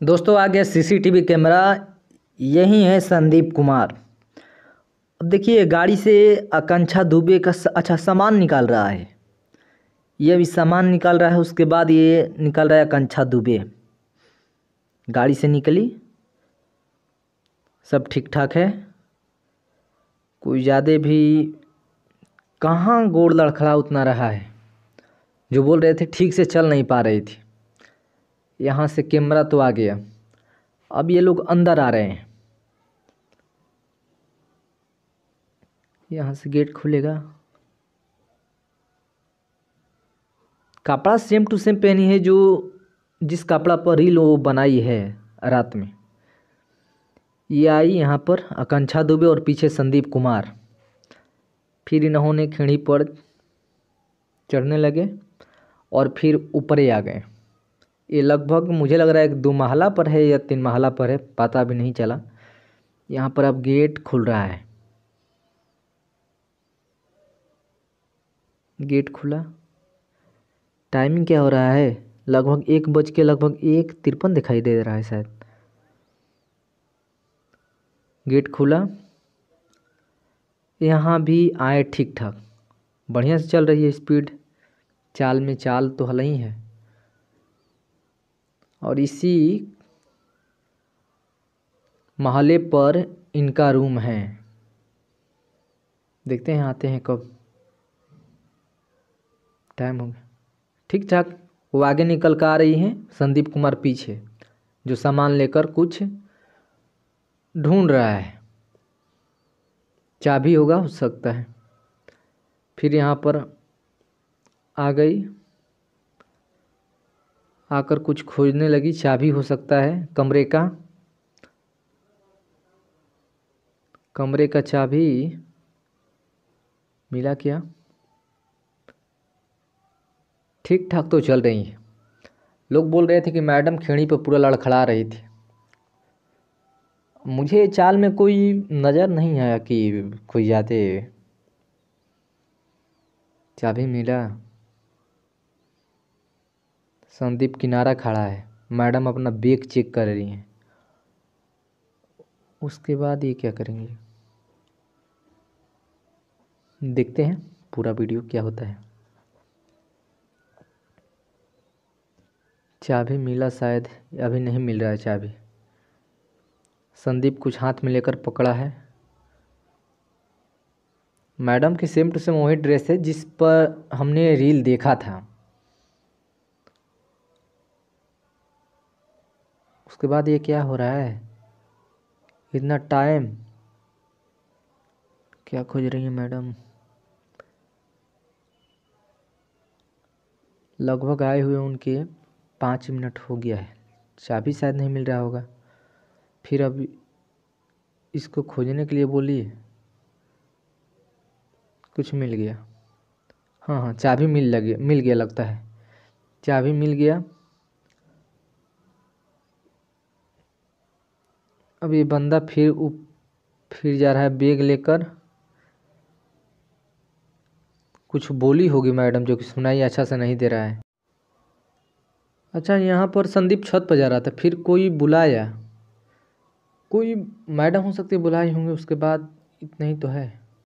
दोस्तों आ गया CCTV camera. यही है संदीप कुमार। अब देखिए गाड़ी से आकांक्षा दुबे का अच्छा सामान निकाल रहा है। ये अभी सामान निकाल रहा है, उसके बाद ये निकाल रहा है आकांक्षा दुबे। गाड़ी से निकली, सब ठीक ठाक है। कोई ज़्यादा भी कहाँ गोड़ लड़खड़ा उतना रहा है। जो बोल रहे थे ठीक से चल नहीं पा रही थी। यहाँ से कैमरा तो आ गया। अब ये लोग अंदर आ रहे हैं। यहाँ से गेट खुलेगा। कपड़ा सेम टू सेम पहनी है जो जिस कपड़ा पर रील वो बनाई है रात में। ये आई यहाँ पर आकांक्षा दुबे और पीछे संदीप कुमार। फिर इन्होंने खिड़की पर चढ़ने लगे और फिर ऊपर ही आ गए। ये लगभग मुझे लग रहा है 2 महला पर है या 3 महला पर है, पता भी नहीं चला। यहाँ पर अब गेट खुल रहा है। गेट खुला। टाइमिंग क्या हो रहा है? लगभग 1:53 दिखाई दे रहा है शायद। गेट खुला। यहाँ भी आए ठीक ठाक, बढ़िया से चल रही है स्पीड। चाल में चाल तो हल ही है। और इसी महले पर इनका रूम है। देखते हैं आते हैं कब। टाइम हो गया। ठीक ठाक वो आगे निकल कर आ रही हैं, संदीप कुमार पीछे, जो सामान लेकर कुछ ढूंढ रहा है। चाबी होगा हो सकता है। फिर यहाँ पर आ गई, आकर कुछ खोजने लगी। चाबी हो सकता है कमरे का। कमरे का चाबी मिला क्या? ठीक ठाक तो चल रही है। लोग बोल रहे थे कि मैडम खिड़की पर पूरा लड़खड़ा रही थी। मुझे चाल में कोई नज़र नहीं आया कि कोई ज़्यादा। चाबी मिला। संदीप किनारा खड़ा है, मैडम अपना बैग चेक कर रही हैं। उसके बाद ये क्या करेंगे, देखते हैं पूरा वीडियो क्या होता है। चाबी मिला शायद, अभी नहीं मिल रहा है चाबी। संदीप कुछ हाथ में लेकर पकड़ा है। मैडम की सेम टू सेम वही ड्रेस है जिस पर हमने रील देखा था। उसके बाद ये क्या हो रहा है? इतना टाइम क्या खोज रही है मैडम? लगभग आए हुए उनके 5 मिनट हो गया है। चाबी शायद नहीं मिल रहा होगा। फिर अब इसको खोजने के लिए बोली। कुछ मिल गया। हाँ हाँ, चाबी मिल गया लगता है। चाबी मिल गया। अब ये बंदा फिर जा रहा है बैग लेकर। कुछ बोली होगी मैडम जो कि सुनाई अच्छा से नहीं दे रहा है। अच्छा, यहाँ पर संदीप छत पर जा रहा था, फिर कोई बुलाया। कोई मैडम हो सकती है बुलाई होंगे। उसके बाद इतना ही तो है।